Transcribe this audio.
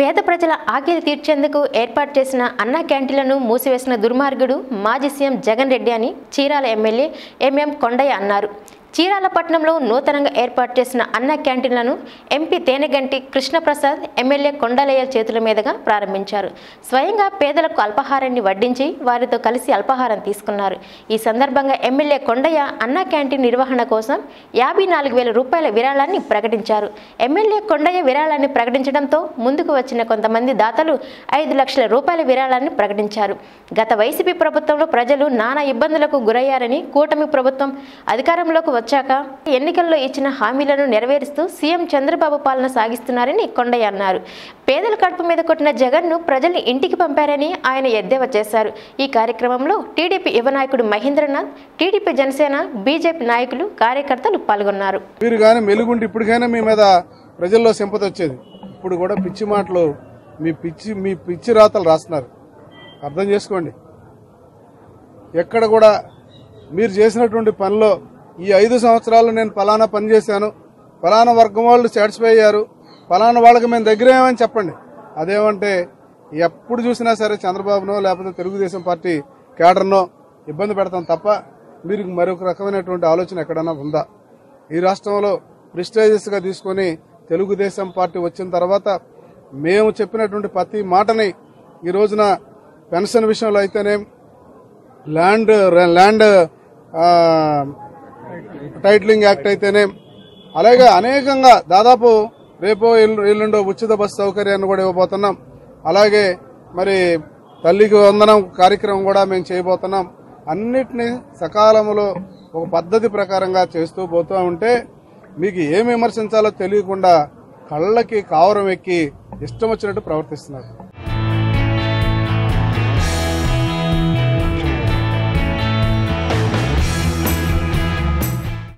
పేద ప్రజల ఆకలి తీర్చేందుకు ఏర్పాటు చేసిన అన్న క్యాంటీన్లను మూసివేసిన దుర్మార్గుడు మాజీ సీఎం జగన్ రెడ్డి అని చీరాల ఎమ్మెల్యే ఎంఎం కొండయ్య అన్నారు. చీరాల పట్టణంలో నూతనంగా ఏర్పాటు చేసిన అన్న క్యాంటీన్లను ఎంపీ తేనెగంటి కృష్ణప్రసాద్ ఎమ్మెల్యే కొండలయ్య చేతుల మీదుగా ప్రారంభించారు. స్వయంగా పేదలకు అల్పాహారాన్ని వడ్డించి వారితో కలిసి అల్పాహారం తీసుకున్నారు. ఈ సందర్భంగా ఎమ్మెల్యే కొండయ్య అన్న క్యాంటీన్ నిర్వహణ కోసం 54,000 రూపాయల విరాళాన్ని ప్రకటించారు. ఎమ్మెల్యే కొండయ్య విరాళాన్ని ప్రకటించడంతో ముందుకు వచ్చిన కొంతమంది దాతలు 5 లక్షల రూపాయల విరాళాన్ని ప్రకటించారు. గత వైసీపీ ప్రభుత్వంలో ప్రజలు నానా ఇబ్బందులకు గురయ్యారని, కూటమి ప్రభుత్వం అధికారంలోకి వచ్చాక ఎన్నికల్లో ఇచ్చిన హామీలను నెరవేరుస్తూ సీఎం చంద్రబాబు పాలన సాగిస్తున్నారని కొండయ్య అన్నారు. పేదల కడుపు మీద కొట్టిన జగన్ను ప్రజల్ని ఇంటికి పంపారని ఆయన ఎద్దేవా చేశారు. ఈ కార్యక్రమంలో టీడీపీ యువ నాయకుడు మహేంద్రనాథ్, టీడీపీ జనసేన, బీజేపీ నాయకులు, కార్యకర్తలు పాల్గొన్నారు. మీరు కానీ మెలుగుండి ఇప్పటికైనా మీ మీద ప్రజల్లో సింపతి వచ్చేది. ఇప్పుడు కూడా పిచ్చి మాటలు, మీ పిచ్చి రాతలు రాస్తున్నారు. అర్థం చేసుకోండి. ఎక్కడ కూడా మీరు చేసినటువంటి పనిలో ఈ 5 సంవత్సరాలు నేను ఫలానా పని చేశాను, ఫలానా వర్గం వాళ్ళు సాటిస్ఫై అయ్యారు, ఫలానా వాళ్ళకి మేము దగ్గరేమని చెప్పండి. అదేమంటే ఎప్పుడు చూసినా సరే చంద్రబాబునో లేకపోతే తెలుగుదేశం పార్టీ కేడర్నో ఇబ్బంది పెడతాం తప్ప మీరు మరొక రకమైనటువంటి ఆలోచన ఎక్కడైనా ఉందా? ఈ రాష్ట్రంలో ప్రెస్టేజియస్గా తీసుకొని తెలుగుదేశం పార్టీ వచ్చిన తర్వాత మేము చెప్పినటువంటి ప్రతి మాటని ఈ రోజున పెన్షన్ విషయంలో అయితేనే, ల్యాండ్ టైటిలింగ్ యాక్ట్ అయితేనే, అలాగే అనేకంగా దాదాపు రేపో ఎల్లుండో ఉచిత బస్సు సౌకర్యాన్ని కూడా ఇవ్వబోతున్నాం. అలాగే మరి తల్లికి వందనం కార్యక్రమం కూడా మేము చేయబోతున్నాం. అన్నిటినీ సకాలంలో ఒక పద్ధతి ప్రకారంగా చేస్తూ పోతూ ఉంటే మీకు ఏం విమర్శించాలో తెలియకుండా కళ్ళకి కావరం ఎక్కి ఇష్టం వచ్చినట్టు ప్రవర్తిస్తున్నారు.